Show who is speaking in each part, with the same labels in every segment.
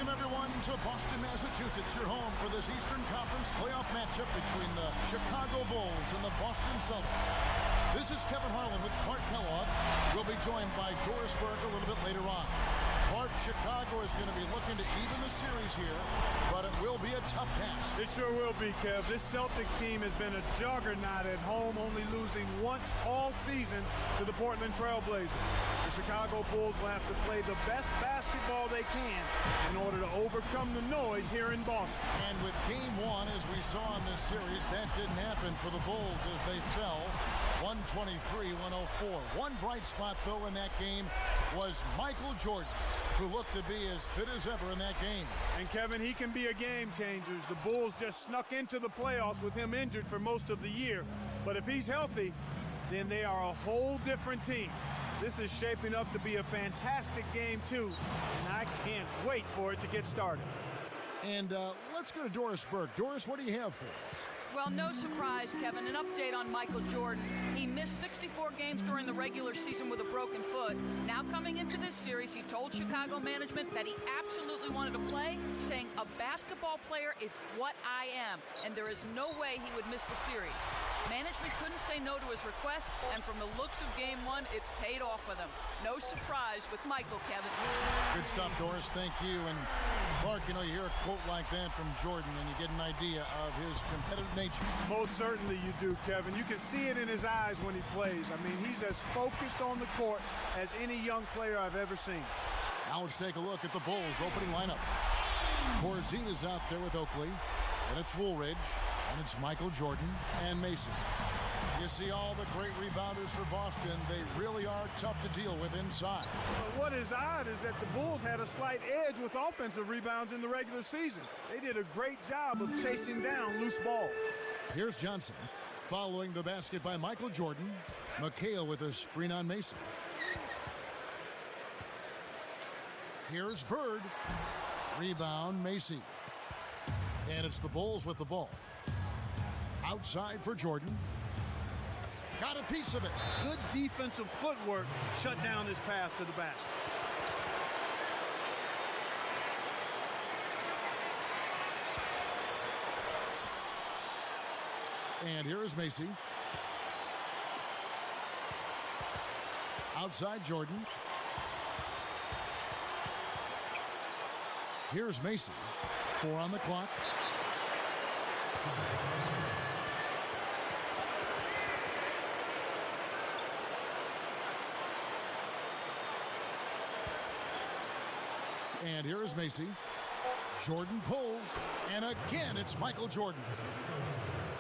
Speaker 1: Welcome, everyone, to Boston, Massachusetts, your home for this Eastern Conference playoff matchup between the Chicago Bulls and the Boston Celtics. This is Kevin Harlan with Clark Kellogg. We'll be joined by Doris Burke a little bit later on. Clark, Chicago is going to be looking to even the series here, but it will be a tough task.
Speaker 2: It sure will be, Kev. This Celtic team has been a juggernaut at home, only losing once all season to the Portland Trail Blazers. The Chicago Bulls will have to play the best basketball they can in order to overcome the noise here in Boston.
Speaker 1: And with game one, as we saw in this series, that didn't happen for the Bulls as they fell 123-104. One bright spot, though, in that game was Michael Jordan, who looked to be as fit as ever in that game.
Speaker 2: And Kevin, he can be a game changer. The Bulls just snuck into the playoffs with him injured for most of the year. But if he's healthy, then they are a whole different team. This is shaping up to be a fantastic game, too, and I can't wait for it to get started.
Speaker 1: And let's go to Doris Burke. Doris, what do you have for us?
Speaker 3: Well, no surprise, Kevin. An update on Michael Jordan. He missed 64 games during the regular season with a broken foot. Now coming into this series, he told Chicago management that he absolutely wanted to play, saying, "A basketball player is what I am, and there is no way he would miss the series." Management couldn't say no to his request, and from the looks of game one, it's paid off with him. No surprise with Michael, Kevin.
Speaker 1: Good stuff, Doris. Thank you. And Clark, you know, you hear a quote like that from Jordan, and you get an idea of his competitive nature.
Speaker 2: Most certainly you do, Kevin. You can see it in his eyes when he plays. I mean, he's as focused on the court as any young player I've ever seen.
Speaker 1: Now let's take a look at the Bulls' opening lineup. Corzine is out there with Oakley, and it's Woolridge, and it's Michael Jordan and Mason. You see all the great rebounders for Boston. They really are tough to deal with inside.
Speaker 2: But what is odd is that the Bulls had a slight edge with offensive rebounds in the regular season. They did a great job of chasing down loose balls.
Speaker 1: Here's Johnson following the basket by Michael Jordan. McHale with a screen on Mason. Here's Bird. Rebound, Macy. And it's the Bulls with the ball. Outside for Jordan. Got a piece of it.
Speaker 2: Good defensive footwork shut down his path to the basket.
Speaker 1: And here is Macy. Outside Jordan. Here's Macy. 4 on the clock. And here is Macy. Jordan pulls. And again, it's Michael Jordan.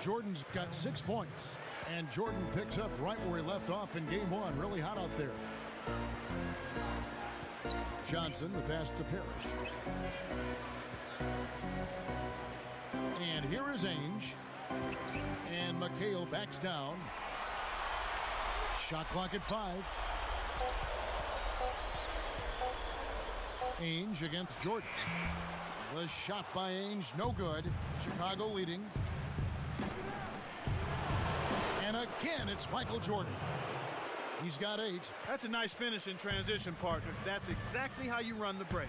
Speaker 1: Jordan's got 6 points. And Jordan picks up right where he left off in game one. Really hot out there. Johnson, the pass to Parrish. And here is Ainge. And McHale backs down. Shot clock at 5. Ainge against Jordan. The shot by Ainge, no good. Chicago leading. And again, it's Michael Jordan. He's got 8.
Speaker 2: That's a nice finish in transition, partner. That's exactly how you run the break.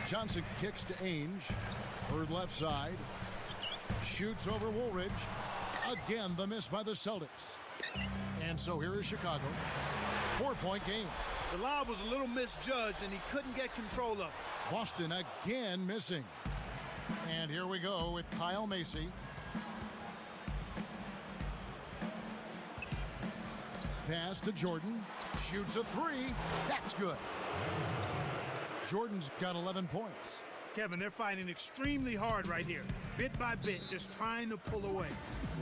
Speaker 1: Johnson kicks to Ainge. Bird left side. Shoots over Woolridge. Again, the miss by the Celtics. And so here is Chicago. 4-point game.
Speaker 2: The lob was a little misjudged, and he couldn't get control of it.
Speaker 1: Boston again missing. And here we go with Kyle Macy. Pass to Jordan. Shoots a 3. That's good. Jordan's got 11 points.
Speaker 2: Kevin, they're fighting extremely hard right here. Bit by bit, just trying to pull away.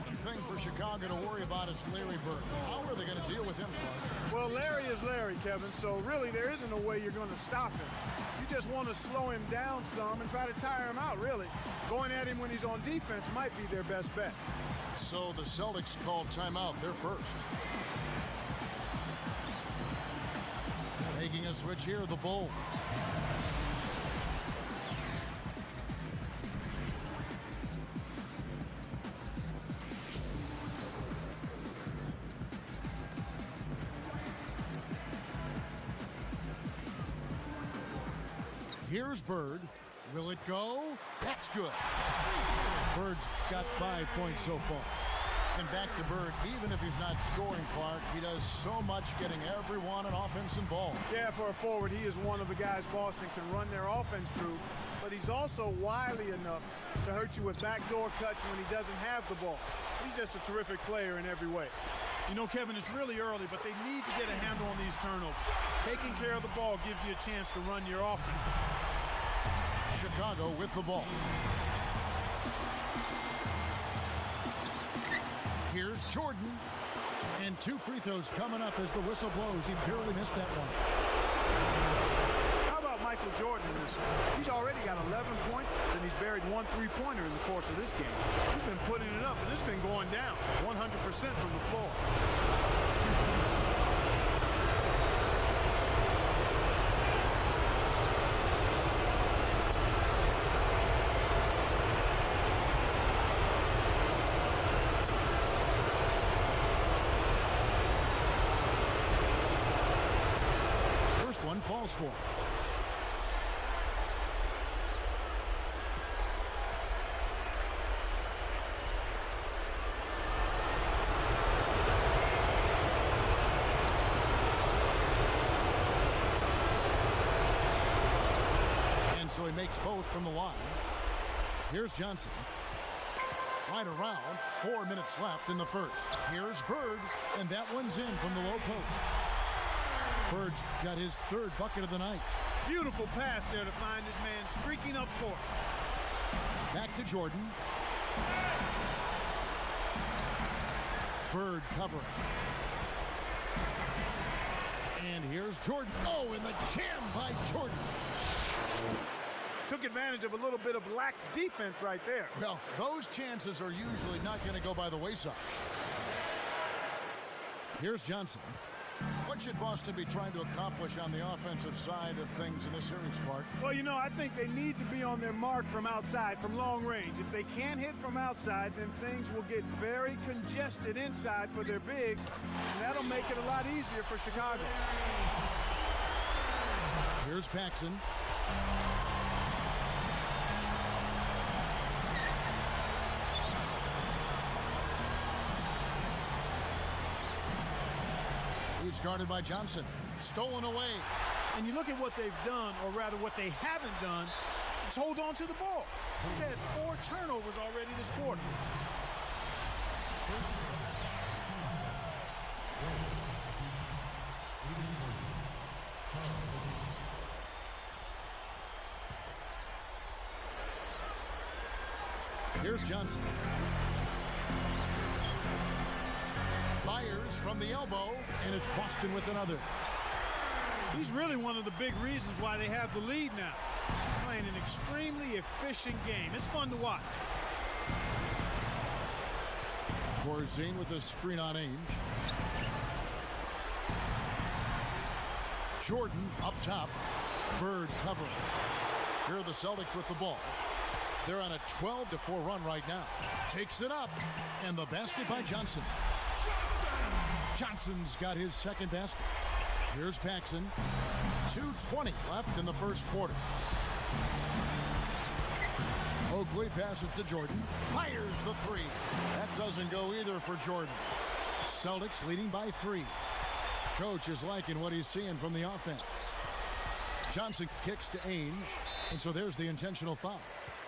Speaker 1: One thing for Chicago to worry about is Larry Bird. How are they going to deal with him, Clark?
Speaker 2: Well, Larry is Larry, Kevin, so really there isn't a way you're going to stop him. You just want to slow him down some and try to tire him out, really. Going at him when he's on defense might be their best bet.
Speaker 1: So the Celtics called timeout. They're first. Making a switch here, the Bulls. Here's Bird. Will it go? That's good. Bird's got 5 points so far. And back to Bird, even if he's not scoring, Clark, he does so much getting everyone an offense involved.
Speaker 2: Yeah, for a forward, he is one of the guys Boston can run their offense through, but he's also wily enough to hurt you with backdoor cuts when he doesn't have the ball. He's just a terrific player in every way.
Speaker 4: You know, Kevin, it's really early, but they need to get a handle on these turnovers. Taking care of the ball gives you a chance to run your offense.
Speaker 1: Chicago with the ball. Here's Jordan. And 2 free throws coming up as the whistle blows. He barely missed that one.
Speaker 2: How about Michael Jordan in this one? He's already got 11 points, and he's buried 1 3-pointer in the course of this game. He's been putting it up, and it's been going down 100% from the floor.
Speaker 1: Falls for. And so he makes both from the line. Here's Johnson. Right around, 4 minutes left in the first. Here's Bird, and that one's in from the low post. Bird's got his 3rd bucket of the night.
Speaker 2: Beautiful pass there to find this man streaking up court.
Speaker 1: Back to Jordan. Bird covering. And here's Jordan. Oh, and the jam by Jordan.
Speaker 2: Took advantage of a little bit of lax defense right there.
Speaker 1: Well, those chances are usually not going to go by the wayside. Here's Johnson. What should Boston be trying to accomplish on the offensive side of things in this series, Clark?
Speaker 2: Well, you know, I think they need to be on their mark from outside, from long range. If they can't hit from outside, then things will get very congested inside for their bigs, and that'll make it a lot easier for Chicago.
Speaker 1: Here's Paxson. He's guarded by Johnson. Stolen away.
Speaker 4: And you look at what they've done, or rather what they haven't done, it's hold on to the ball. They've had 4 turnovers already this quarter.
Speaker 1: Here's Johnson. Fires from the elbow, and it's Boston with another.
Speaker 2: He's really one of the big reasons why they have the lead now. Playing an extremely efficient game. It's fun to watch.
Speaker 1: Corzine with the screen on Ainge. Jordan up top. Bird covering. Here are the Celtics with the ball. They're on a 12-4 run right now. Takes it up, and the basket by Johnson. Johnson's got his 2nd basket. Here's Paxson. 2:20 left in the first quarter. Oakley passes to Jordan. Fires the 3. That doesn't go either for Jordan. Celtics leading by 3. Coach is liking what he's seeing from the offense. Johnson kicks to Ainge, and so there's the intentional foul.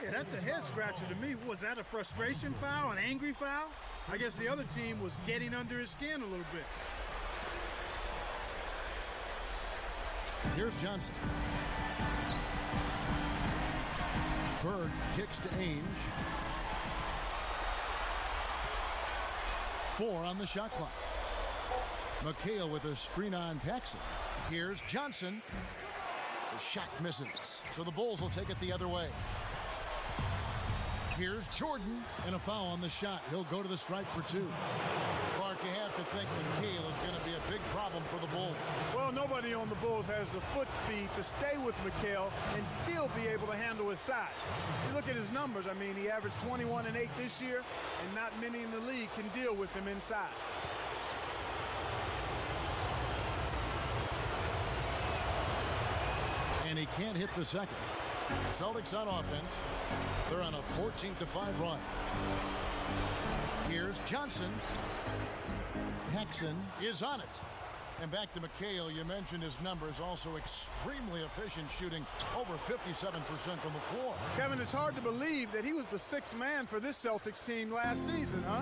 Speaker 2: Yeah, that's a head scratcher to me. Was that a frustration foul, an angry foul? I guess the other team was getting under his skin a little bit.
Speaker 1: Here's Johnson. Bird kicks to Ainge. 4 on the shot clock. McHale with a screen on Paxson. Here's Johnson. The shot misses, so the Bulls will take it the other way. Here's Jordan, and a foul on the shot. He'll go to the stripe for 2. Clark, you have to think McHale is going to be a big problem for the Bulls.
Speaker 2: Well, nobody on the Bulls has the foot speed to stay with McHale and still be able to handle his size. You look at his numbers. I mean, he averaged 21 and 8 this year, and not many in the league can deal with him inside.
Speaker 1: And he can't hit the second. Celtics on offense. They're on a 14-5 run. Here's Johnson. Paxson is on it. And back to McHale. You mentioned his numbers. Also extremely efficient, shooting over 57% from the floor.
Speaker 2: Kevin, it's hard to believe that he was the sixth man for this Celtics team last season, huh?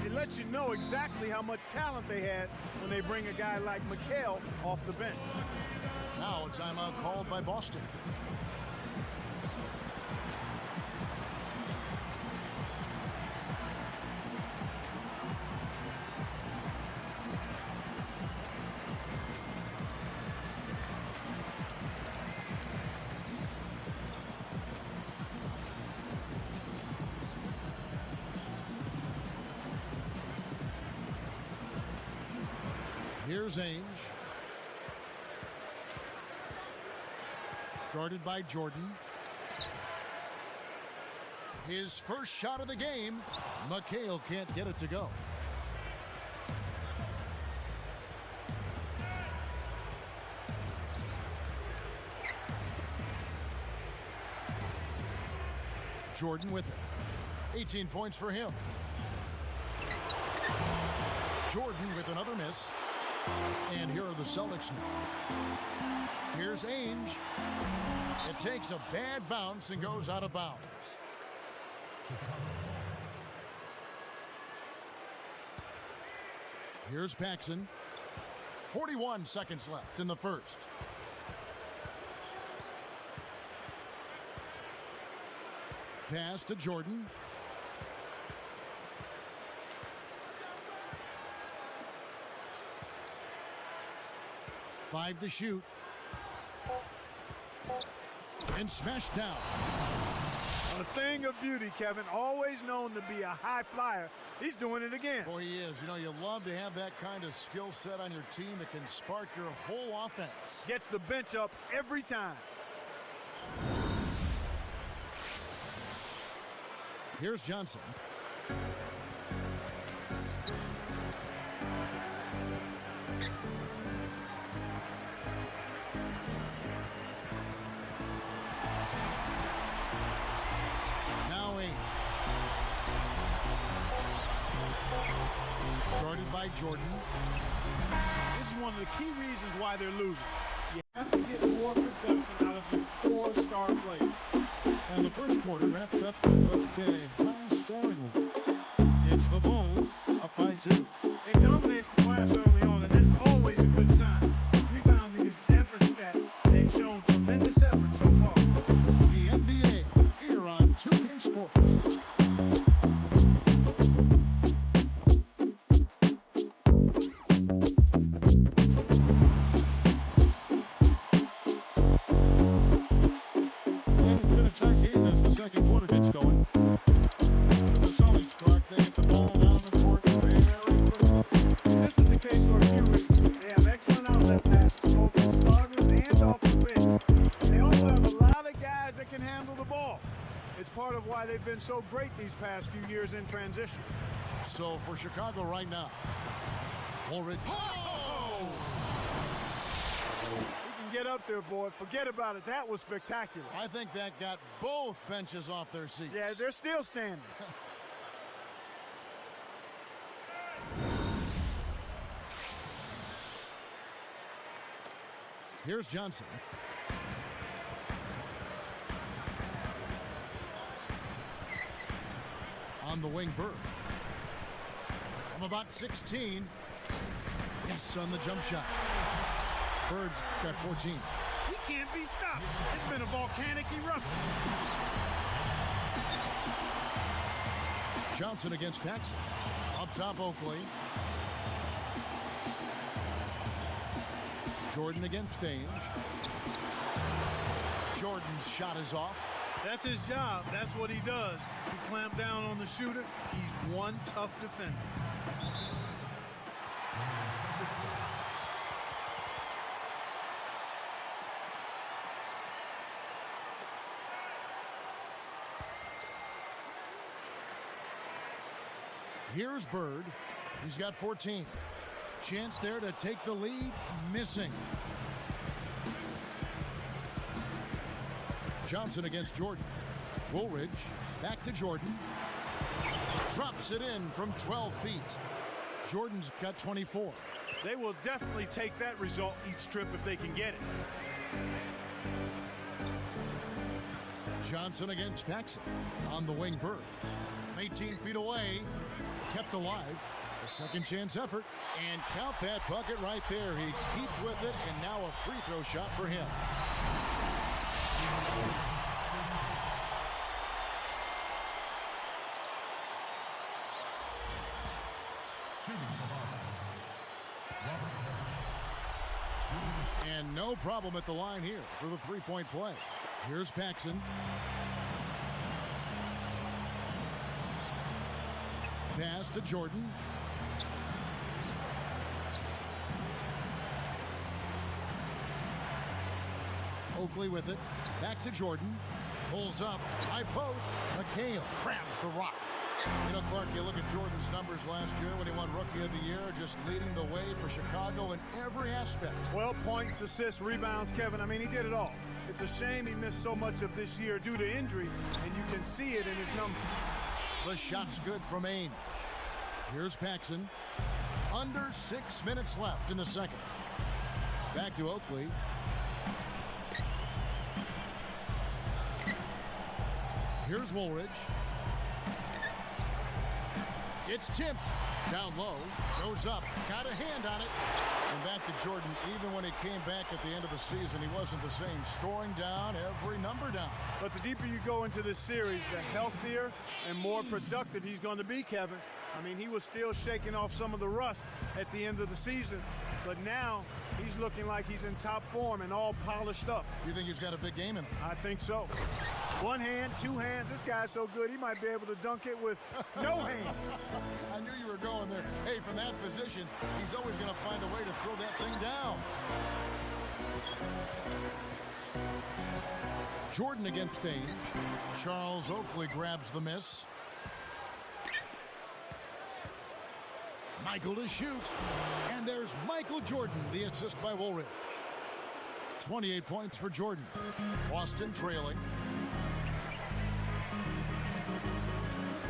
Speaker 2: It lets you know exactly how much talent they had when they bring a guy like McHale off the bench.
Speaker 1: Now a timeout called by Boston. Here's Ainge. Guarded by Jordan. His first shot of the game. McHale can't get it to go. Jordan with it. 18 points for him. Jordan with another miss. And here are the Celtics now. Here's Ainge. It takes a bad bounce and goes out of bounds. Here's Paxson. 41 seconds left in the first. Pass to Jordan. Five to shoot. And smashed down.
Speaker 2: A thing of beauty, Kevin. Always known to be a high flyer. He's doing it again.
Speaker 1: Boy, he is. You know, you love to have that kind of skill set on your team that can spark your whole offense.
Speaker 2: Gets the bench up every time.
Speaker 1: Here's Johnson. Guarded by Jordan.
Speaker 2: This is one of the key reasons why they're losing. You have to get more production out of your core star players.
Speaker 1: And the first quarter wraps up with a high-scoring one. It's the Bulls up by 2.
Speaker 2: They dominate the class early on, and that's always a good sign. Rebounding is an effort stat. They've shown tremendous effort so far.
Speaker 1: The NBA here on 2K Sports. Second quarter gets going. The Celtics, Clark, they get the ball down the court very quickly.
Speaker 2: This is the case for a few reasons. They have excellent outlet passes, both the starters and off the bench. They also have a lot of guys that can handle the ball. It's part of why they've been so great these past few years in transition.
Speaker 1: So for Chicago right now, already. Oh!
Speaker 2: Get up there, boy. Forget about it. That was spectacular.
Speaker 1: I think that got both benches off their seats.
Speaker 2: Yeah, they're still standing.
Speaker 1: Here's Johnson. On the wing, Bird. From about 16. Yes, on the jump shot. Bird's got 14.
Speaker 2: He can't be stopped. It's been a volcanic eruption.
Speaker 1: Johnson against Paxson. Up top, Oakley. Jordan against Ainge. Jordan's shot is off.
Speaker 2: That's his job. That's what he does. He clamp down on the shooter. He's one tough defender.
Speaker 1: Here's Bird. He's got 14. Chance there to take the lead. Missing. Johnson against Jordan. Woolridge back to Jordan. Drops it in from 12 feet. Jordan's got 24.
Speaker 2: They will definitely take that result each trip if they can get it.
Speaker 1: Johnson against Paxson on the wing bird. 18 feet away, kept alive. A second chance effort, and count that bucket right there. He keeps with it, and now a free throw shot for him. And no problem at the line here for the three-point play. Here's Paxson. Pass to Jordan. Oakley with it. Back to Jordan. Pulls up. High post. McHale grabs the rock. You know, Clark, you look at Jordan's numbers last year when he won Rookie of the Year, just leading the way for Chicago in every aspect.
Speaker 2: Well, points, assists, rebounds, Kevin. I mean, he did it all. It's a shame he missed so much of this year due to injury, and you can see it in his numbers.
Speaker 1: The shot's good from Ainge. Here's Paxson. Under 6 minutes left in the second. Back to Oakley. Here's Woolridge. It's tipped. Down low. Goes up. Got a hand on it. And back to Jordan. Even when he came back at the end of the season, he wasn't the same. Scoring down, every number down.
Speaker 2: But the deeper you go into this series, the healthier and more productive he's going to be, Kevin. I mean, he was still shaking off some of the rust at the end of the season. But now he's looking like he's in top form and all polished up.
Speaker 1: You think he's got a big game in him?
Speaker 2: I think so. One hand, two hands. This guy's so good, he might be able to dunk it with no hands.
Speaker 1: I knew you were going there. Hey, from that position, he's always going to find a way to throw that thing down. Jordan against Ainge. Charles Oakley grabs the miss. Michael to shoot. And there's Michael Jordan, the assist by Woolridge. 28 points for Jordan. Boston trailing.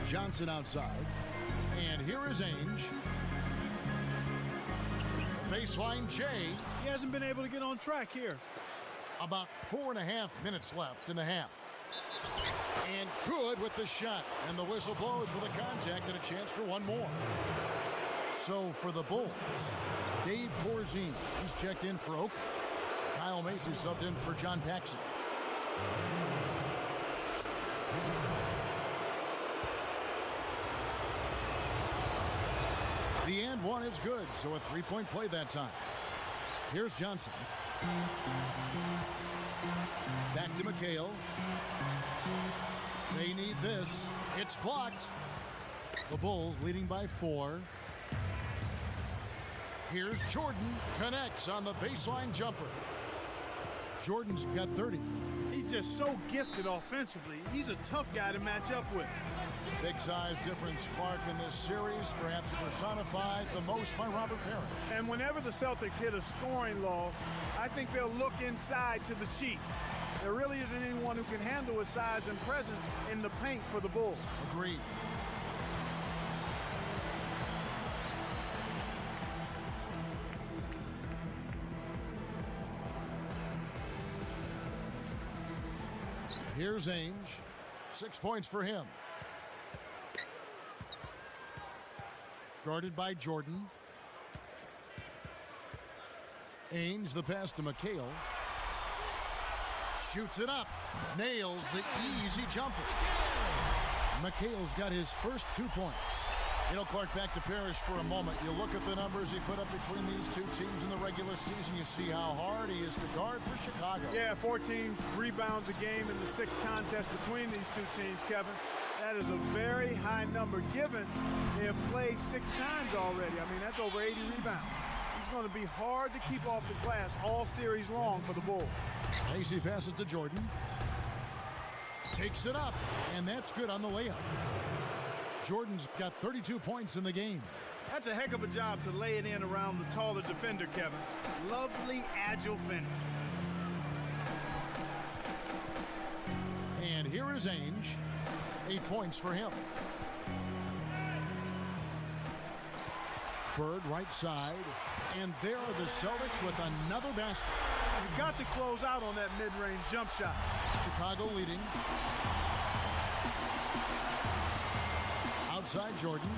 Speaker 1: Johnson outside. And here is Ainge. Baseline J.
Speaker 4: He hasn't been able to get on track here.
Speaker 1: About 4.5 minutes left in the half. And good with the shot. And the whistle blows for the contact and a chance for one more. So for the Bulls, Dave Corzine, he's checked in for Oakley. Kyle Macy subbed in for John Paxson. The and one is good, so a three-point play that time. Here's Johnson. Back to McHale. They need this. It's blocked. The Bulls leading by 4. Here's Jordan. Connects on the baseline jumper. Jordan's got 30.
Speaker 2: He's just so gifted offensively. He's a tough guy to match up with.
Speaker 1: Big size difference, Clark, in this series, perhaps personified the most by Robert Parrish.
Speaker 2: And whenever the Celtics hit a scoring lull, I think they'll look inside to the Chief. There really isn't anyone who can handle his size and presence in the paint for the Bulls.
Speaker 1: Agreed. Here's Ainge. 6 points for him. Guarded by Jordan. Ainge, the pass to McHale. Shoots it up. Nails the easy jumper. McHale's got his first 2 points. You know, Clark, back to Parrish for a moment. You look at the numbers he put up between these two teams in the regular season. You see how hard he is to guard for Chicago.
Speaker 2: Yeah, 14 rebounds a game in the 6 contests between these two teams, Kevin. That is a very high number, given they have played 6 times already. I mean, that's over 80 rebounds. He's going to be hard to keep off the glass all series long for the Bulls.
Speaker 1: Macy passes to Jordan. Takes it up, and that's good on the layup. Jordan's got 32 points in the game.
Speaker 2: That's a heck of a job to lay it in around the taller defender, Kevin. Lovely, agile finish.
Speaker 1: And here is Ainge. 8 points for him. Bird right side. And there are the Celtics with another basket.
Speaker 2: You've got to close out on that mid-range jump shot.
Speaker 1: Chicago leading. Outside Jordan.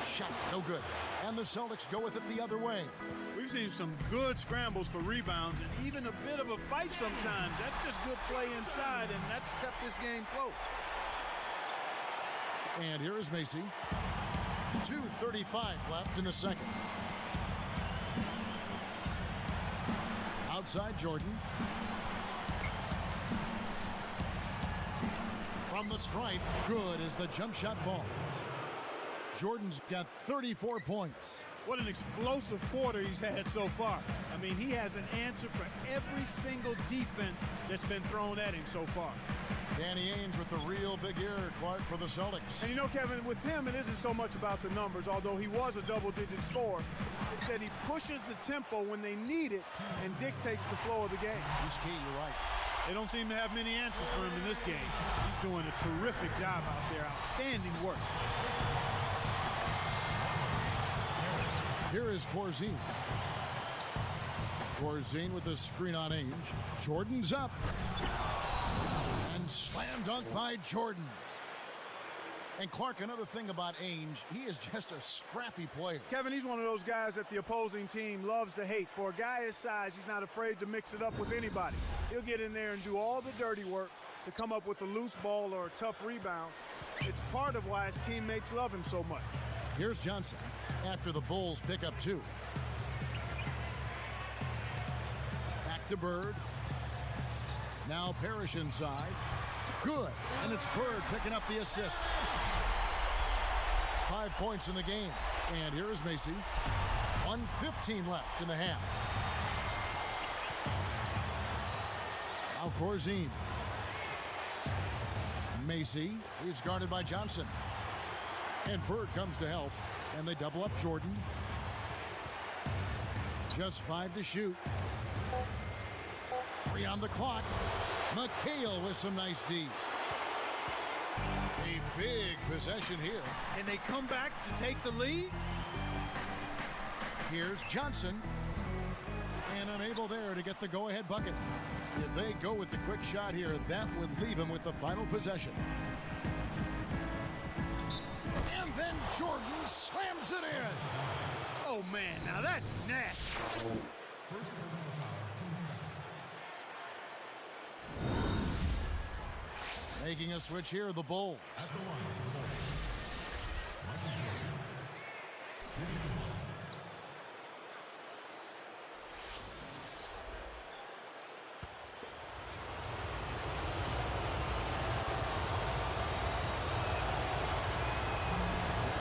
Speaker 1: Shot, no good. And the Celtics go with it the other way.
Speaker 4: We've seen some good scrambles for rebounds and even a bit of a fight sometimes. That's just good play inside, and that's kept this game close.
Speaker 1: And here is Macy. 2:35 left in the second. Outside Jordan. From the stripe, good as the jump shot falls. Jordan's got 34 points.
Speaker 4: What an explosive quarter he's had so far. I mean, he has an answer for every single defense that's been thrown at him so far.
Speaker 1: Danny Ainge with the real big ear, Clark, for the Celtics.
Speaker 2: And you know, Kevin, with him, it isn't so much about the numbers, although he was a double-digit scorer. It's that he pushes the tempo when they need it and dictates the flow of the game.
Speaker 1: He's key, you're right.
Speaker 4: They don't seem to have many answers for him in this game. He's doing a terrific job out there. Outstanding work.
Speaker 1: Here is Corzine. Corzine with the screen on Ainge. Jordan's up. And slam dunk by Jordan. And Clark, another thing about Ainge, he is just a scrappy player.
Speaker 2: Kevin, he's one of those guys that the opposing team loves to hate. For a guy his size, he's not afraid to mix it up with anybody. He'll get in there and do all the dirty work to come up with a loose ball or a tough rebound. It's part of why his teammates love him so much.
Speaker 1: Here's Johnson after the Bulls pick up 2. Back to Bird. Now Parrish inside. Good. And it's Bird picking up the assist. 5 points in the game. And here is Macy. 1:15 left in the half. Now Corzine. Macy. He's guarded by Johnson. And Bird comes to help. And they double up Jordan. Just 5 to shoot. 3 on the clock. McHale with some nice D. A big possession here.
Speaker 4: And they come back to take the lead.
Speaker 1: Here's Johnson. And unable there to get the go-ahead bucket. If they go with the quick shot here, that would leave him with the final possession. And then Jordan slams it in.
Speaker 4: Oh, man, now that's nasty.
Speaker 1: Making a switch here, the Bulls.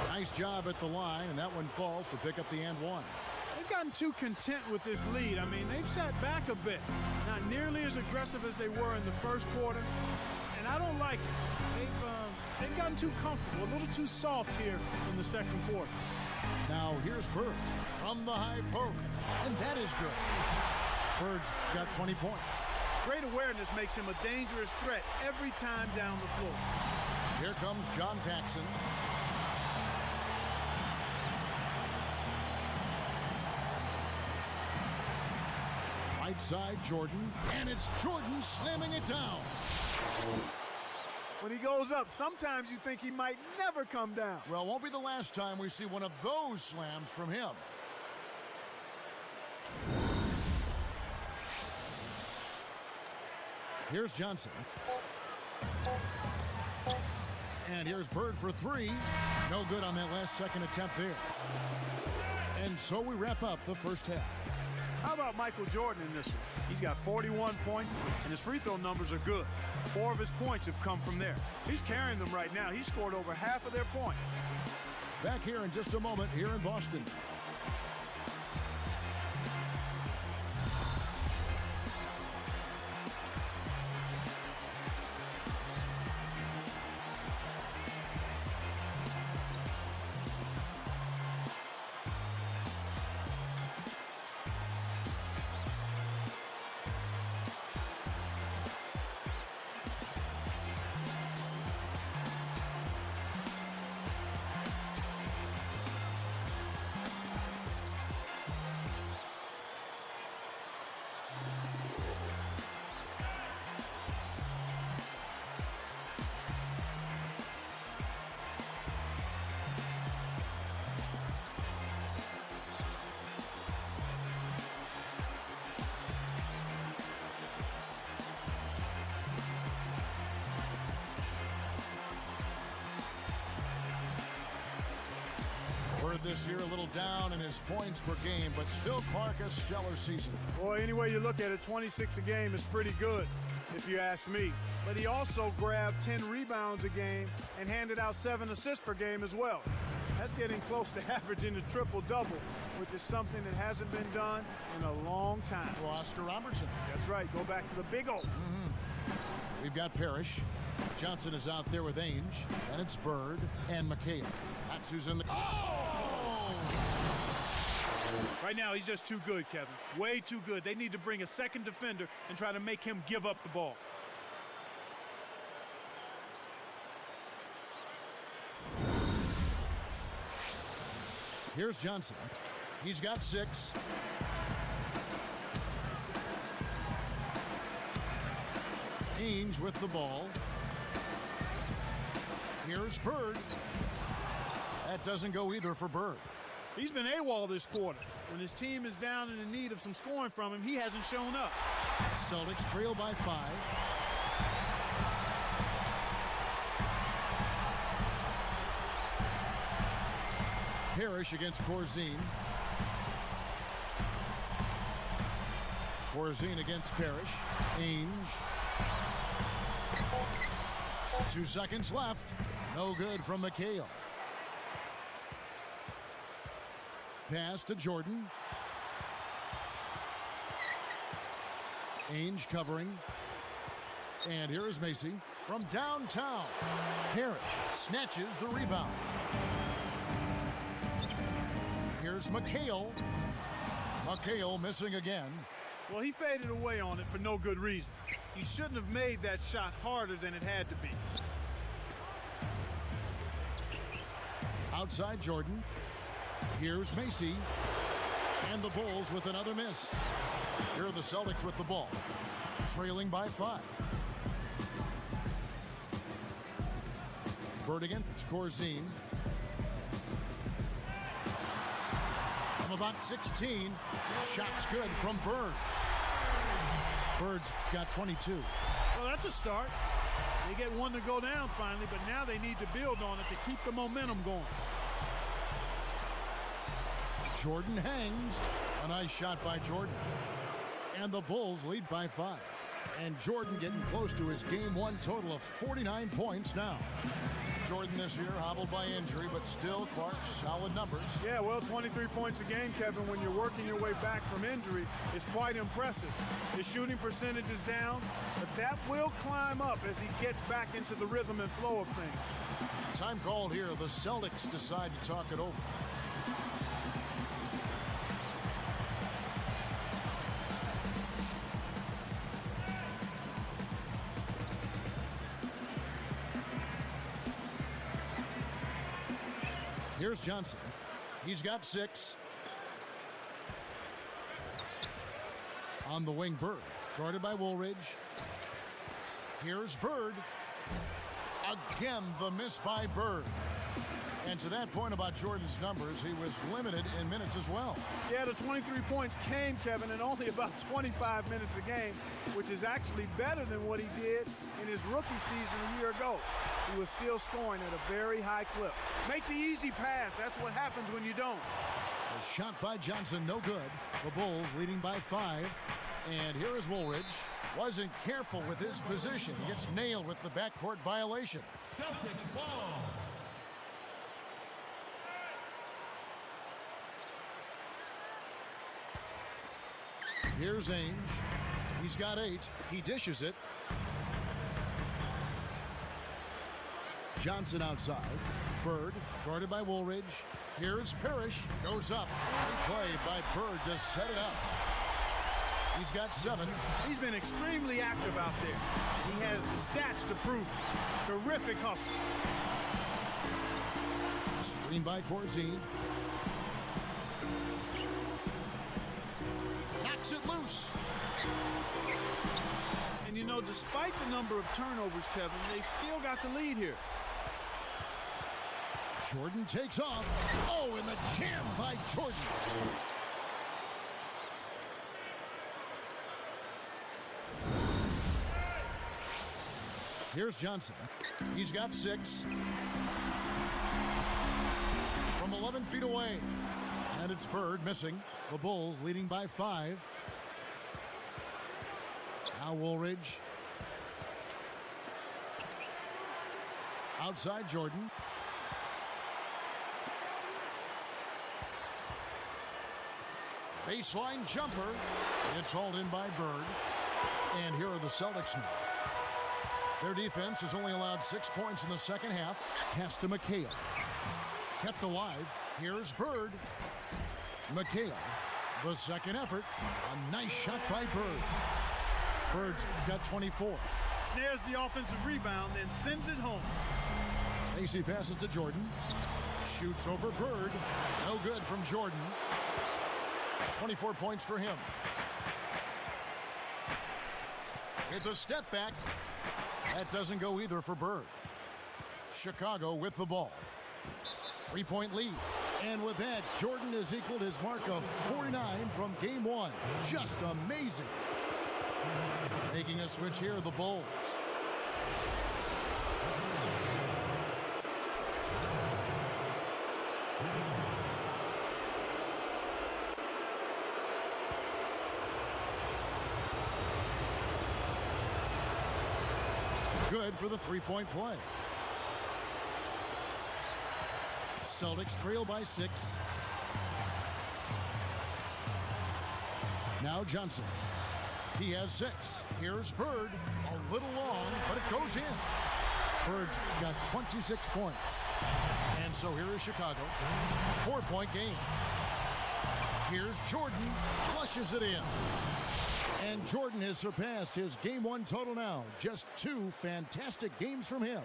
Speaker 1: Nice job at the line, and that one falls to pick up the and one.
Speaker 2: They've gotten too content with this lead. I mean, they've sat back a bit. Not nearly as aggressive as they were in the first quarter. And I don't like it. They've gotten too comfortable, a little too soft here in the second quarter.
Speaker 1: Now here's Bird from the high post, and that is good. Bird's got 20 points.
Speaker 2: Great awareness makes him a dangerous threat every time down the floor.
Speaker 1: Here comes John Paxson. Right side Jordan, and it's Jordan slamming it down.
Speaker 2: When he goes up, sometimes you think he might never come down.
Speaker 1: Well, it won't be the last time we see one of those slams from him. Here's Johnson. And here's Bird for 3. No good on that last second attempt there. And so we wrap up the first half.
Speaker 2: How about Michael Jordan in this one? He's got 41 points, and his free throw numbers are good. 4 of his points have come from there. He's carrying them right now. He scored over half of their points.
Speaker 1: Back here in just a moment here in Boston. this year, a little down in his points per game, but still Clark a stellar season.
Speaker 2: Boy, any way you look at it, 26 a game is pretty good, if you ask me. But he also grabbed 10 rebounds a game and handed out 7 assists per game as well. That's getting close to averaging a triple-double, which is something that hasn't been done in a long time.
Speaker 1: For Oscar Robertson.
Speaker 2: That's right. Go back to the big O.
Speaker 1: We've got Parrish. Johnson is out there with Ainge. And it's Bird and McHale. That's who's in the... Oh!
Speaker 2: Right now, he's just too good, Kevin. Way too good. They need to bring a second defender and try to make him give up the ball.
Speaker 1: Here's Johnson. He's got 6. Ainge with the ball. Here's Bird. That doesn't go either for Bird.
Speaker 4: He's been AWOL this quarter. When his team is down and in need of some scoring from him, he hasn't shown up.
Speaker 1: Celtics trail by 5. Parrish against Corzine. Corzine against Parrish. Ainge. 2 seconds left. No good from McHale. Pass to Jordan. Ainge covering. And here is Macy from downtown. Parrish snatches the rebound. Here's McHale. McHale missing again.
Speaker 2: Well, he faded away on it for no good reason. He shouldn't have made that shot harder than it had to be.
Speaker 1: Outside Jordan. Here's Macy. And the Bulls with another miss. Here are the Celtics with the ball. Trailing by 5. Bird against Corzine. From about 16. Shot's good from Bird. Bird's got 22.
Speaker 4: Well, that's a start. They get one to go down finally, but now they need to build on it to keep the momentum going.
Speaker 1: Jordan hangs. A nice shot by Jordan. And the Bulls lead by 5. And Jordan getting close to his game 1 total of 49 points now. Jordan this year hobbled by injury, but still Clark's solid numbers.
Speaker 2: Yeah, well, 23 points a game, Kevin, when you're working your way back from injury is quite impressive. His shooting percentage is down, but that will climb up as he gets back into the rhythm and flow of things.
Speaker 1: Time called here. The Celtics decide to talk it over. Here's Johnson. He's got 6. On the wing, Bird. Guarded by Woolridge. Here's Bird. Again, the miss by Bird. And to that point about Jordan's numbers, he was limited in minutes as well.
Speaker 2: Yeah, the 23 points came, Kevin, in only about 25 minutes a game, which is actually better than what he did in his rookie season a year ago. He was still scoring at a very high clip. Make the easy pass. That's what happens when you don't.
Speaker 1: A shot by Johnson, no good. The Bulls leading by 5. And here is Woolridge. Wasn't careful with his position. He gets nailed with the backcourt violation.
Speaker 5: Celtics ball.
Speaker 1: Here's Ainge. He's got 8. He dishes it. Johnson outside. Bird, guarded by Woolridge. Here's Parrish. Goes up. Great play by Bird to set it up. He's got 7.
Speaker 4: He's been extremely active out there. He has the stats to prove it. Terrific hustle.
Speaker 1: Screen by Corzine. Knocks it loose.
Speaker 4: And you know, despite the number of turnovers, Kevin, they've still got the lead here.
Speaker 1: Jordan takes off. Oh, and the jam by Jordan. Here's Johnson. He's got 6. From 11. 11 feet away. And it's Bird missing. The Bulls leading by 5. Now Woolridge. Outside Jordan. Baseline jumper. It's hauled in by Bird. And here are the Celtics now. Their defense has only allowed 6 points in the second half. Pass to McHale. Kept alive. Here's Bird. McHale. The second effort. A nice shot by Bird. Bird's got 24.
Speaker 4: Snares the offensive rebound, then sends it home.
Speaker 1: Macy passes to Jordan. Shoots over Bird. No good from Jordan. 24 points for him. With the step back. That doesn't go either for Bird. Chicago with the ball. 3-point lead. And with that, Jordan has equaled his mark of 49 from game 1. Just amazing. Making a switch here, the Bulls. Good for the 3-point play. Celtics trail by 6. Now Johnson. He has 6. Here's Bird. A little long, but it goes in. Bird's got 26 points. And so here is Chicago. 4-point game. Here's Jordan. Flushes it in. And Jordan has surpassed his game 1 total now. Just 2 fantastic games from him.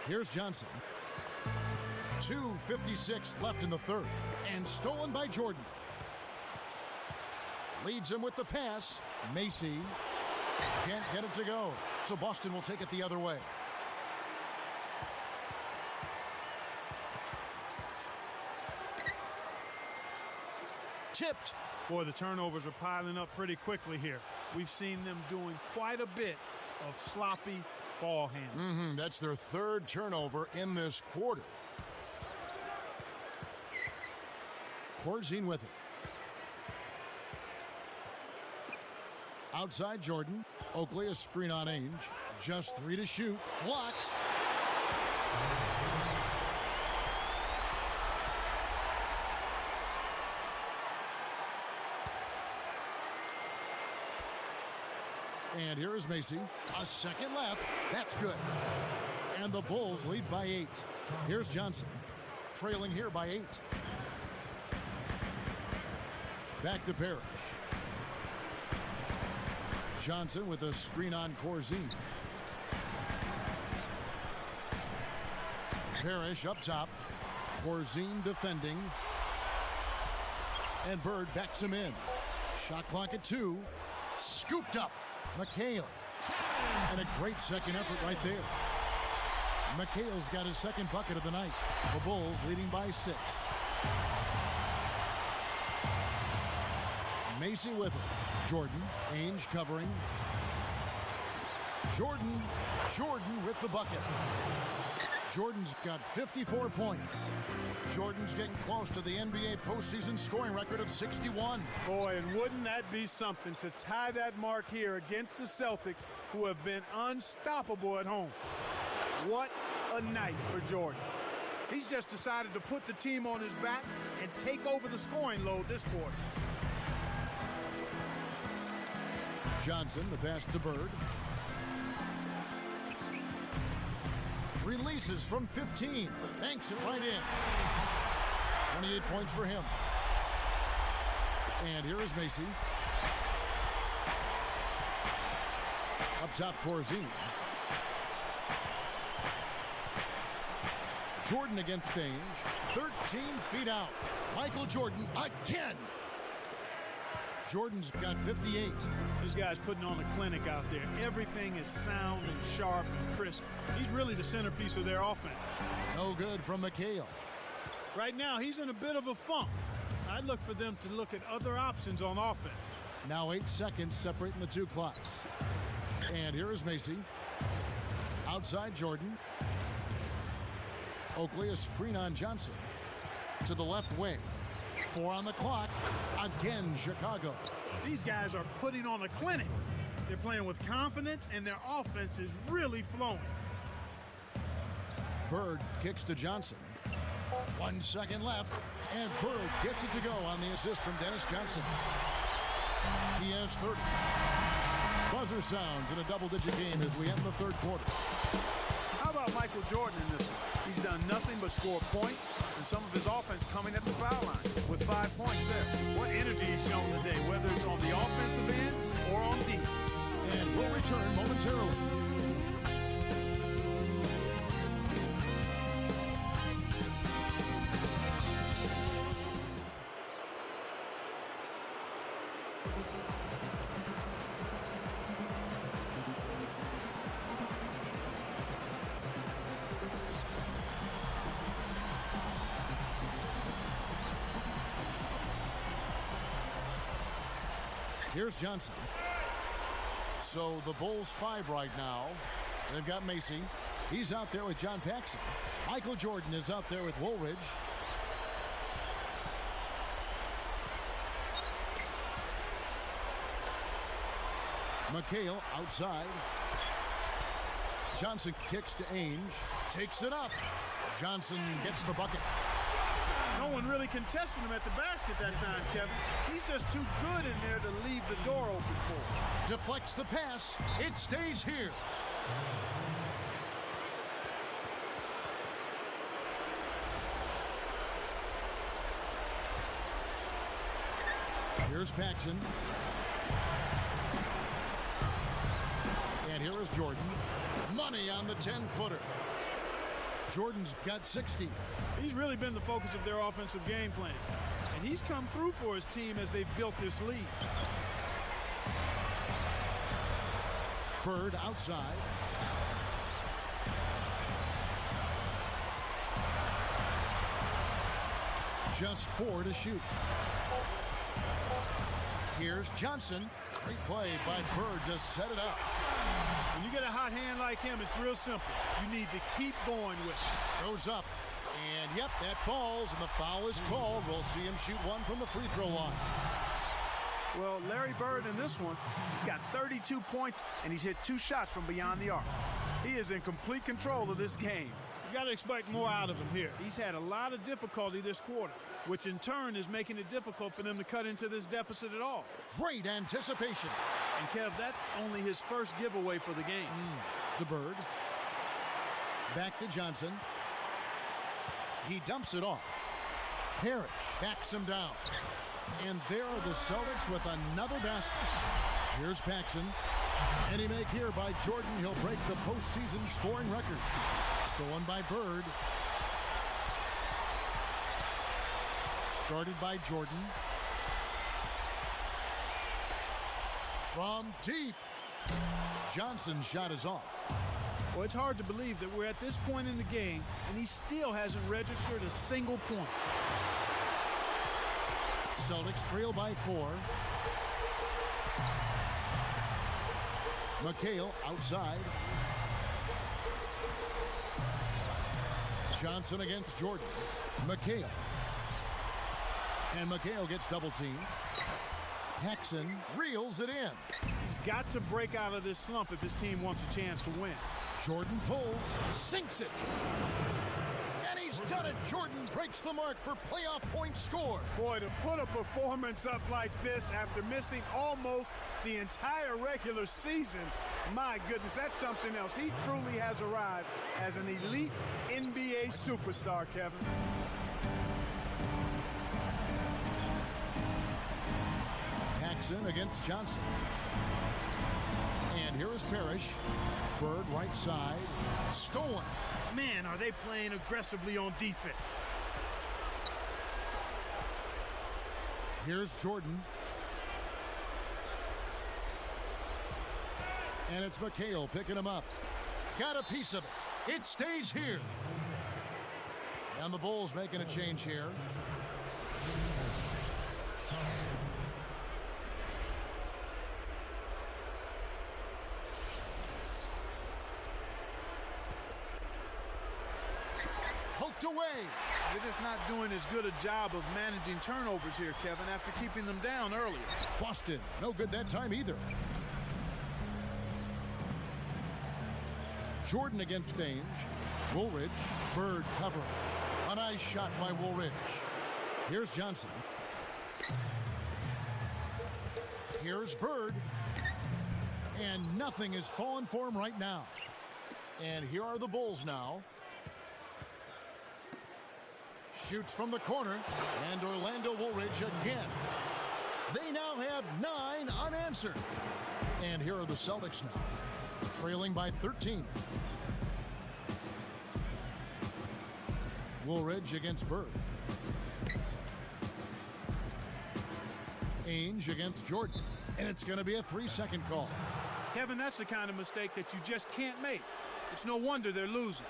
Speaker 1: Here's Johnson. 2:56 left in the third. And stolen by Jordan. Leads him with the pass. Macy can't get it to go. So Boston will take it the other way. Tipped.
Speaker 4: Boy, the turnovers are piling up pretty quickly here. We've seen them doing quite a bit of sloppy ball handling.
Speaker 1: That's their 3rd turnover in this quarter. Corzine with it. Outside Jordan. Oakley a screen on Ainge. Just 3 to shoot. Blocked. And here is Macy. A second left. That's good. And the Bulls lead by 8. Here's Johnson. Trailing here by 8. Back to Parrish. Johnson with a screen on Corzine. Parrish up top. Corzine defending. And Bird backs him in. Shot clock at 2. Scooped up. McHale. And a great second effort right there. McHale's got his second bucket of the night. The Bulls leading by 6. Macy with it. Jordan. Ainge covering. Jordan with the bucket. Jordan's got 54 points. Jordan's getting close to the NBA postseason scoring record of 61.
Speaker 2: Boy, and wouldn't that be something to tie that mark here against the Celtics, who have been unstoppable at home. What a night for Jordan. He's just decided to put the team on his back and take over the scoring load this quarter.
Speaker 1: Johnson, the pass to Bird. Releases from 15. Banks it right in. 28 points for him. And here is Macy. Up top, Corzine. Jordan against Ainge. 13 feet out. Michael Jordan again. Jordan's got 58.
Speaker 4: This guy's putting on a clinic out there. Everything is sound and sharp and crisp. He's really the centerpiece of their offense.
Speaker 1: No good from McHale.
Speaker 4: Right now, he's in a bit of a funk. I'd look for them to look at other options on offense.
Speaker 1: Now 8 seconds separating the two clocks. And here is Macy. outside Jordan. Oakley, a screen on Johnson. To the left wing. 4 on the clock. Again, Chicago.
Speaker 4: These guys are putting on a clinic. They're playing with confidence, and their offense is really flowing.
Speaker 1: Bird kicks to Johnson. 1 second left, and Bird gets it to go on the assist from Dennis Johnson. He has 30. Buzzer sounds in a double-digit game as we end the third quarter.
Speaker 2: How about Michael Jordan in this one? He's done nothing but score points, and some of his offense coming at the foul line with 5 points there. What energy he's shown today, whether it's on the offensive end or on deep.
Speaker 1: And we'll return momentarily. Here's Johnson. So the Bulls 5 right now. They've got Macy. He's out there with John Paxson. Michael Jordan is out there with Woolridge. McHale outside. Johnson kicks to Ainge. Takes it up. Johnson gets the bucket.
Speaker 2: No one really contested him at the basket that time, Kevin. He's just too good in there to leave the door open for him.
Speaker 1: Deflects the pass. It stays here. Here's Paxson. And here is Jordan. Money on the 10-footer. Jordan's got 60.
Speaker 2: He's really been the focus of their offensive game plan. And he's come through for his team as they've built this lead.
Speaker 1: Bird outside. Just 4 to shoot. Here's Johnson. Great play by Bird to set it up.
Speaker 2: When you get a hot hand like him, it's real simple. You need to keep going with it.
Speaker 1: Goes up. And, yep, that falls, and the foul is called. We'll see him shoot one from the free throw line.
Speaker 2: Well, Larry Bird in this one, he's got 32 points, and he's hit 2 shots from beyond the arc. He is in complete control of this game. You got to expect more out of him here. He's had a lot of difficulty this quarter, which in turn is making it difficult for them to cut into this deficit at all.
Speaker 1: Great anticipation.
Speaker 2: And, Kev, that's only his first giveaway for the game.
Speaker 1: To Bird. Back to Johnson. He dumps it off. Parrish backs him down. And there are the Celtics with another basket. Here's Paxson. Any make here by Jordan. He'll break the postseason scoring record. Stolen by Bird. Guarded by Jordan. From deep. Johnson's shot is off.
Speaker 2: Well, it's hard to believe that we're at this point in the game, and he still hasn't registered a single point.
Speaker 1: Celtics trail by 4. McHale outside. Johnson against Jordan. McHale. And McHale gets double teamed. Paxson reels it in.
Speaker 2: He's got to break out of this slump if his team wants a chance to win.
Speaker 1: Jordan pulls, sinks it. And he's done it. Jordan breaks the mark for playoff points scored.
Speaker 2: Boy, to put a performance up like this after missing almost the entire regular season, my goodness, that's something else. He truly has arrived as an elite NBA superstar, Kevin.
Speaker 1: Paxson against Johnson. And here is Parrish. Bird right side. Stolen.
Speaker 2: Man, are they playing aggressively on defense.
Speaker 1: Here's Jordan. And it's McHale picking him up. Got a piece of it. It stays here. And the Bulls making a change here. away.
Speaker 4: They're just not doing as good a job of managing turnovers here, Kevin, after keeping them down earlier.
Speaker 1: Boston, no good that time either. Jordan against Ainge. Woolridge, Bird covering. A nice shot by Woolridge. Here's Johnson. Here's Bird. And nothing is falling for him right now. And here are the Bulls now. Shoots from the corner. And Orlando Woolridge again. They now have 9 unanswered. And here are the Celtics now. Trailing by 13. Woolridge against Bird. Ainge against Jordan. And it's going to be a 3-second call.
Speaker 4: Kevin, that's the kind of mistake that you just can't make. It's no wonder they're losing.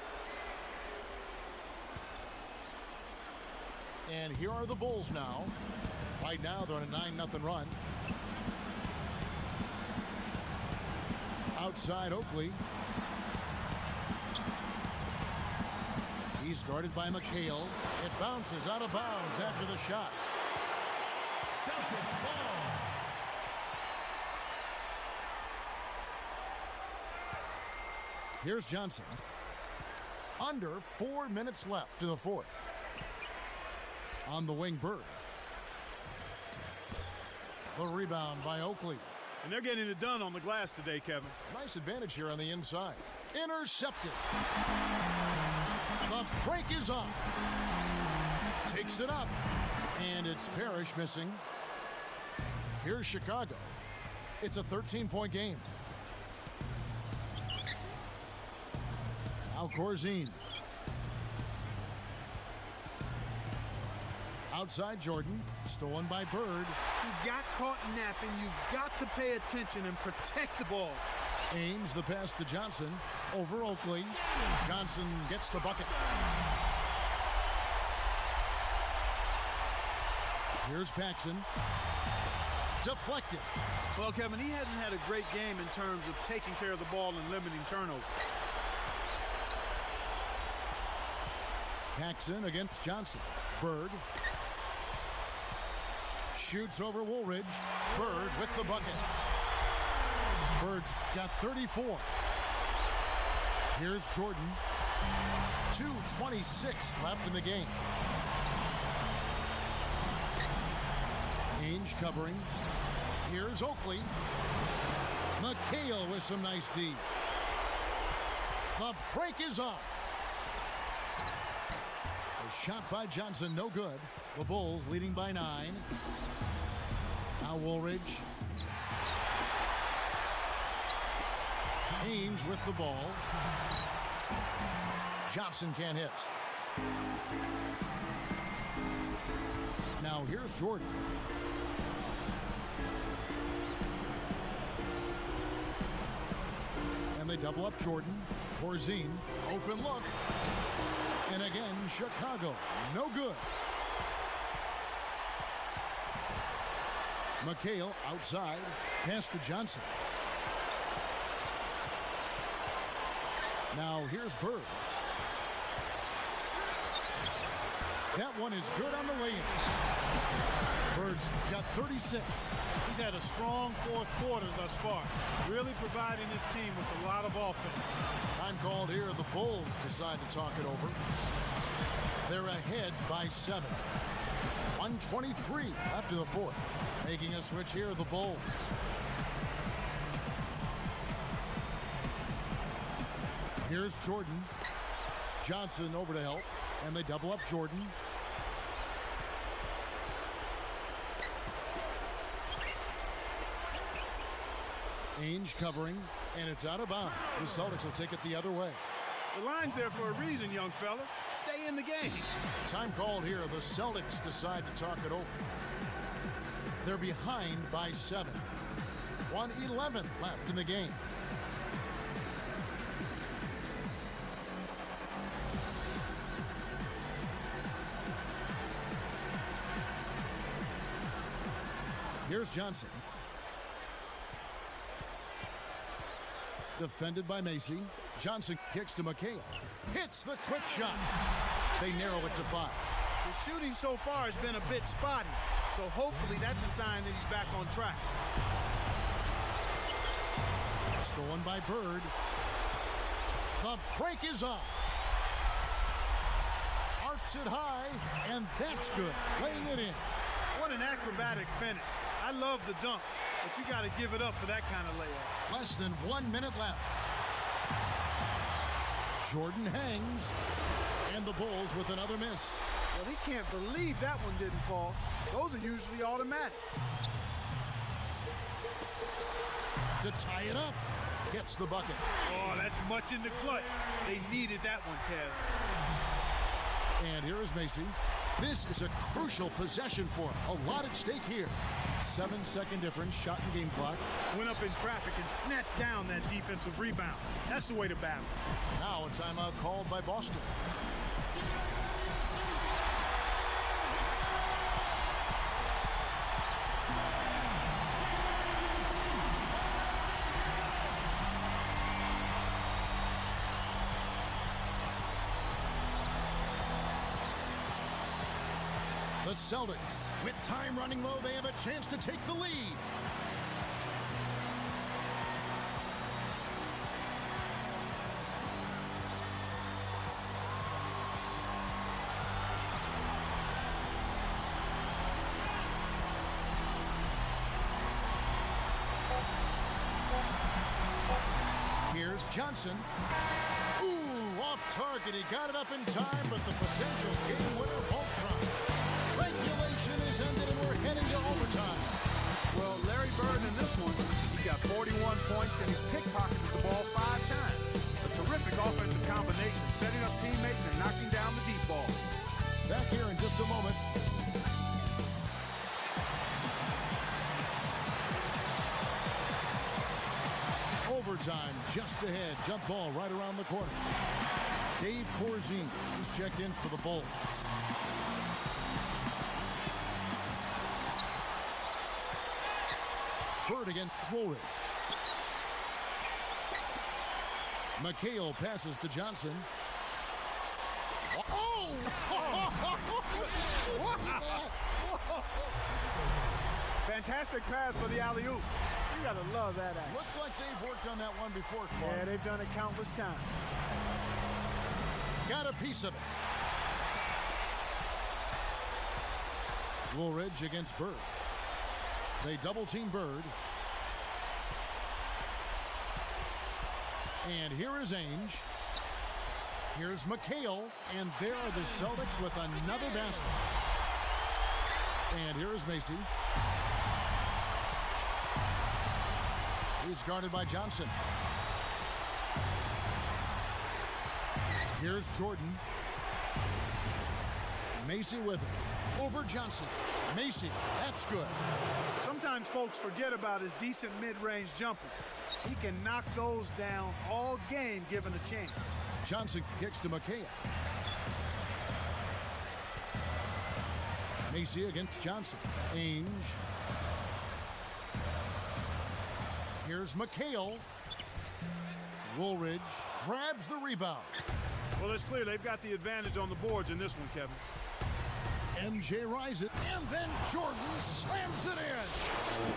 Speaker 1: And here are the Bulls now. Right now, they're on a 9-0 run. Outside Oakley. He's guarded by McHale. It bounces out of bounds after the shot. Celtics ball. Here's Johnson. Under 4 minutes left to the fourth. On the wing, Bird. The rebound by Oakley.
Speaker 4: And they're getting it done on the glass today, Kevin.
Speaker 1: Nice advantage here on the inside. Intercepted. The break is on. Takes it up. And it's Parrish missing. Here's Chicago. It's a 13-point game. Now Corzine. Outside Jordan. Stolen by Bird.
Speaker 4: He got caught napping. You've got to pay attention and protect the ball.
Speaker 1: Ainge the pass to Johnson. Over Oakley. Johnson gets the bucket. Here's Paxson. Deflected.
Speaker 4: Well, Kevin, he hasn't had a great game in terms of taking care of the ball and limiting turnover.
Speaker 1: Paxson against Johnson. Bird. Shoots over Woolridge. Bird with the bucket. Bird's got 34. Here's Jordan. 2:26 left in the game. Ainge covering. Here's Oakley. McHale with some nice D. The break is on. A shot by Johnson, no good. The Bulls leading by 9. Now Woolridge. Ainge with the ball. Johnson can't hit. Now here's Jordan. And they double up Jordan. Corzine, open look. And again, Chicago, no good. McHale outside, pass to Johnson. Now here's Bird. That one is good on the way-in. Bird's got 36.
Speaker 4: He's had a strong fourth quarter thus far, really providing his team with a lot of offense.
Speaker 1: Time called here. The Bulls decide to talk it over. They're ahead by 7. 1:23 after the fourth. Making a switch here, the Bulls. Here's Jordan. Johnson over to help, and they double up Jordan. Ainge covering, and it's out of bounds. The Celtics will take it the other way.
Speaker 4: The line's there for a reason, young fella. Stay in the game.
Speaker 1: Time called here. The Celtics decide to talk it over. They're behind by 7. 1:11 left in the game. Here's Johnson. Defended by Macy. Johnson kicks to McHale. Hits the quick shot. They narrow it to 5.
Speaker 4: The shooting so far has been a bit spotty, so hopefully that's a sign that he's back on track.
Speaker 1: Stolen by Bird. The break is on. Arcs it high, and that's good. Laying it in.
Speaker 4: What an acrobatic finish. I love the dunk, but you got to give it up for that kind of layup.
Speaker 1: Less than 1 minute left. Jordan hangs, and the Bulls with another miss.
Speaker 4: Well, he can't believe that one didn't fall. Those are usually automatic.
Speaker 1: To tie it up. Gets the bucket.
Speaker 4: Oh, that's much in the clutch. They needed that one, Kev.
Speaker 1: And here is Macy. This is a crucial possession for him. A lot at stake here. 7-second difference, shot and game clock.
Speaker 4: Went up in traffic and snatched down that defensive rebound. That's the way to battle.
Speaker 1: Now a timeout called by Boston. The Celtics, with time running low, they have a chance to take the lead. Here's Johnson. Ooh, off target. He got it up in time, but the potential game winner won't come. Regulation is ended, and we're heading to overtime.
Speaker 4: Well, Larry Bird in this one, he got 41 points, and he's pickpocketed the ball 5 times. A terrific offensive combination, setting up teammates and knocking down the deep ball.
Speaker 1: Back here in just a moment. Overtime just ahead. Jump ball right around the corner. Dave Corzine is checked in for the Bulls. Bird against Woolridge. McHale passes to Johnson. Oh! What is that?
Speaker 4: Fantastic pass for the alley-oop. You gotta love that act.
Speaker 1: Looks like they've worked on that one before, Clark.
Speaker 4: Yeah, they've done it countless times.
Speaker 1: Got a piece of it. Woolridge against Bird. They double-team Bird. And here is Ainge. Here's McHale. And there are the Celtics with another basket. And here is Macy. He's guarded by Johnson. Here's Jordan. Macy with it. Over Johnson. Macy, that's good.
Speaker 4: Sometimes folks forget about his decent mid-range jumper. He can knock those down all game given a chance.
Speaker 1: Johnson kicks to McHale. Macy against Johnson. Ainge. Here's McHale. Woolridge grabs the rebound.
Speaker 4: Well, it's clear they've got the advantage on the boards in this one, Kevin.
Speaker 1: MJ rises, and then Jordan slams it in.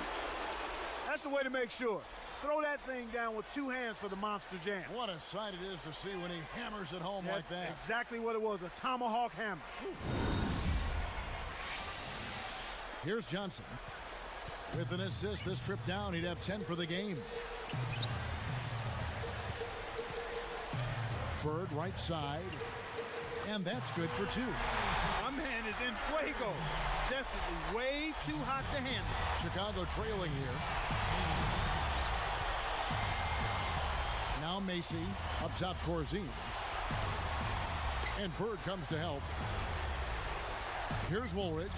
Speaker 4: That's the way to make sure. Throw that thing down with 2 hands for the Monster Jam.
Speaker 1: What a sight it is to see when he hammers it home like that.
Speaker 4: Exactly what it was, a tomahawk hammer.
Speaker 1: Here's Johnson. With an assist this trip down, he'd have 10 for the game. Bird right side. And that's good for 2.
Speaker 4: My man is in fuego. Definitely way too hot to handle.
Speaker 1: Chicago trailing here. Now Macy up top Corzine. And Bird comes to help. Here's Woolridge.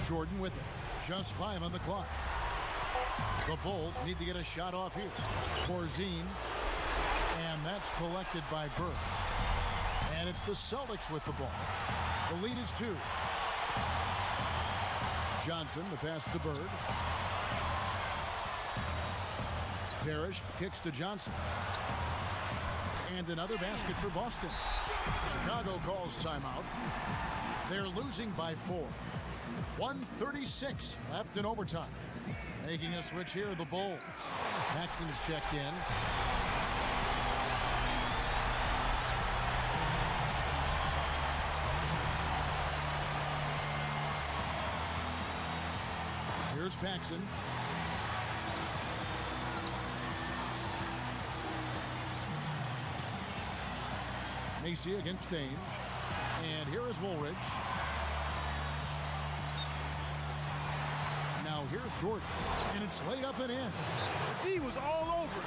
Speaker 1: Jordan with it. Just 5 on the clock. The Bulls need to get a shot off here. Corzine. And that's collected by Bird. And it's the Celtics with the ball. The lead is 2. Johnson, the pass to Bird. Parrish kicks to Johnson. And another basket for Boston. Chicago calls timeout. They're losing by 4. 1:36 left in overtime. Making a switch here, the Bulls. Paxson's checked in. Here's Paxson. Macy against Ainge. And here is Woolridge. Now here's Jordan. And it's laid up and in.
Speaker 2: The D was all over it.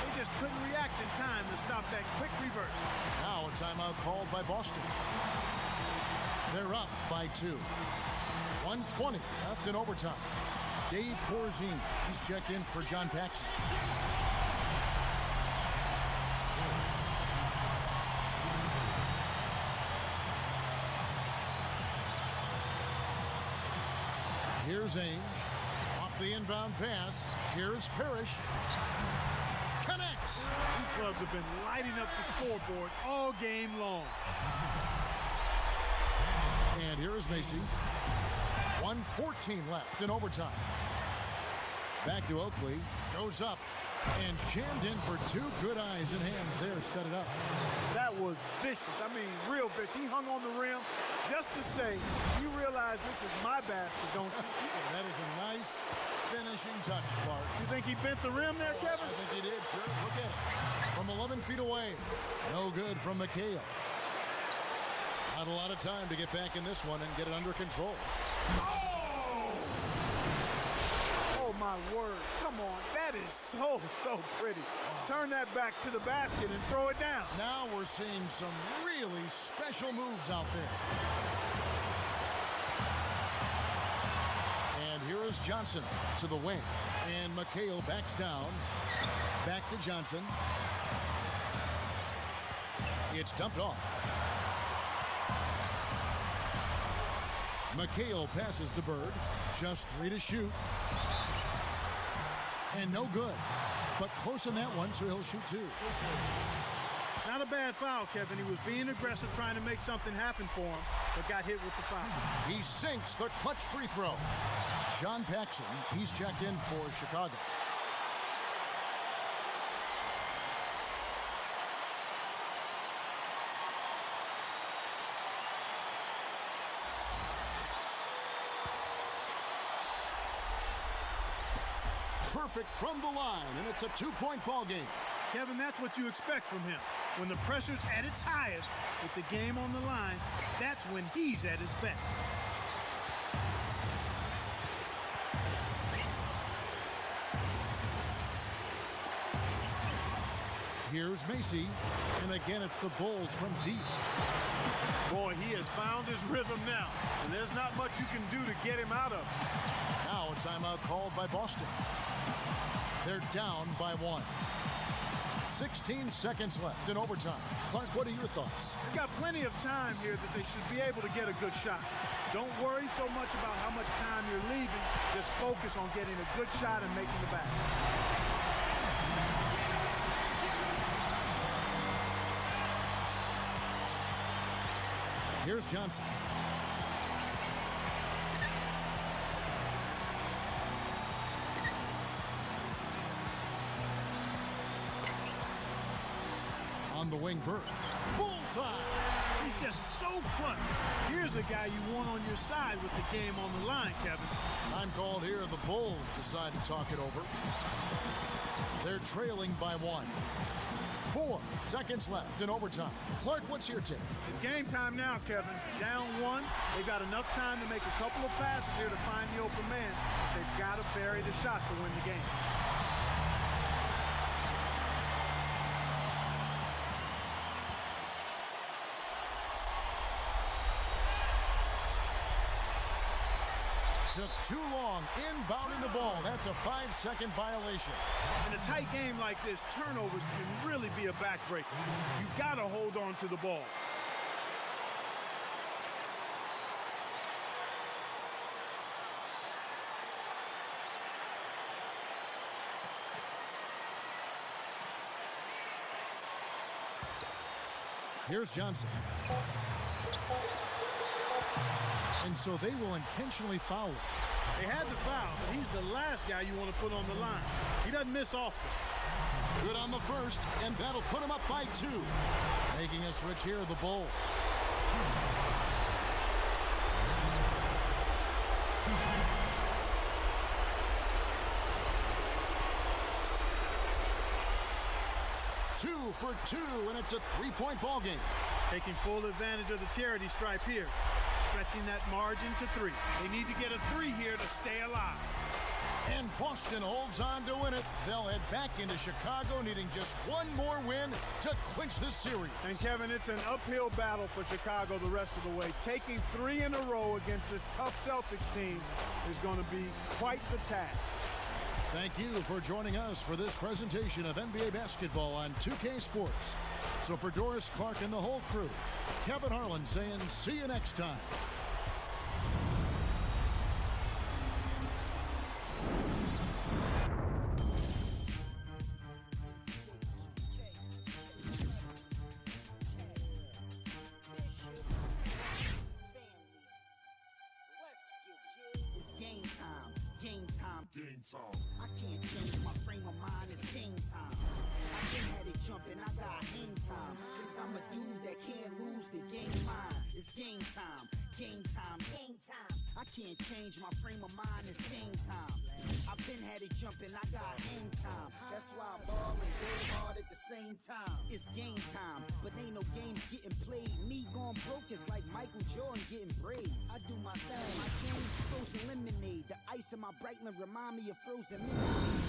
Speaker 2: They just couldn't react in time to stop that quick revert.
Speaker 1: Now a timeout called by Boston. They're up by 2. 1:20 left in overtime. Dave Corzine, he's checked in for John Paxson. Here's Ainge. Off the inbound pass. Here's Parrish. Connects.
Speaker 2: These clubs have been lighting up the scoreboard all game long.
Speaker 1: And here is Macy. 1:14 left in overtime. Back to Oakley. Goes up and jammed in for 2 good eyes and hands there. Set it up.
Speaker 2: That was vicious. I mean, real vicious. He hung on the rim just to say, you realize this is my basket, don't you?
Speaker 1: That is a nice finishing touch, Clark.
Speaker 2: You think he bent the rim there, Kevin?
Speaker 1: I think he did, sure. Look at it. From 11 feet away. No good from McHale. Not a lot of time to get back in this one and get it under control.
Speaker 2: Oh, my word. Come on. That is so pretty. Turn that back to the basket and throw it down.
Speaker 1: Now we're seeing some really special moves out there. And here is Johnson to the wing. And McHale backs down. Back to Johnson. It's dumped off. McHale passes to Bird. Just 3 to shoot. And no good. But close on that one, so he'll shoot 2.
Speaker 2: Not a bad foul, Kevin. He was being aggressive, trying to make something happen for him, but got hit with the foul.
Speaker 1: He sinks the clutch free throw. John Paxson, he's checked in for Chicago. Perfect from the line, and it's a 2-point ball game.
Speaker 2: Kevin, that's what you expect from him. When the pressure's at its highest, with the game on the line, that's when he's at his best.
Speaker 1: Here's Macy, and again it's the Bulls from deep.
Speaker 2: Boy, he has found his rhythm now, and there's not much you can do to get him out of it.
Speaker 1: Now a timeout called by Boston. They're down by 1. 16 seconds left in overtime. Clark, what are your thoughts?
Speaker 2: They've got plenty of time here that they should be able to get a good shot. Don't worry so much about how much time you're leaving. Just focus on getting a good shot and making the basket.
Speaker 1: Here's Johnson. On the wing, Bird. Bullseye!
Speaker 2: He's just so clutch. Here's a guy you want on your side with the game on the line, Kevin.
Speaker 1: Time called here. The Bulls decide to talk it over. They're trailing by 1. 4 seconds left in overtime. Clark, what's your take?
Speaker 2: It's game time now, Kevin. Down 1. They've got enough time to make a couple of passes here to find the open man. They've got to bury the shot to win the game.
Speaker 1: Took too long inbounding the ball. That's a 5-second violation.
Speaker 2: In a tight game like this, turnovers can really be a backbreaker. You've got to hold on to the ball.
Speaker 1: Here's Johnson. And so they will intentionally foul him.
Speaker 2: They had the foul, but he's the last guy you want to put on the line. He doesn't miss often.
Speaker 1: Good on the first, and that'll put him up by 2. Making us rich here are the Bulls. Two for 2, and it's a 3-point ball game.
Speaker 2: Taking full advantage of the charity stripe here. Stretching that margin to 3. They need to get a 3 here to stay alive.
Speaker 1: And Boston holds on to win it. They'll head back into Chicago, needing just one more win to clinch this series.
Speaker 2: And Kevin, it's an uphill battle for Chicago the rest of the way. Taking 3 in a row against this tough Celtics team is going to be quite the task.
Speaker 1: Thank you for joining us for this presentation of NBA basketball on 2K Sports. So for Doris Clark and the whole crew, Kevin Harlan saying see you next time.
Speaker 5: I can't change my frame of mind, it's game time. I been had it jumping, I got hang time. Cause I'm a dude that can't lose the game mine. It's game time, game time, game time. I can't change my frame of mind, it's game time. I been had it jumping, I got hang time. That's why I ball and go hard at the same time. It's game time, but ain't no games getting played. Me going broke, it's like Michael Jordan getting braids. I do my thing, my change frozen lemonade. The ice in my Breitling remind me of frozen minute.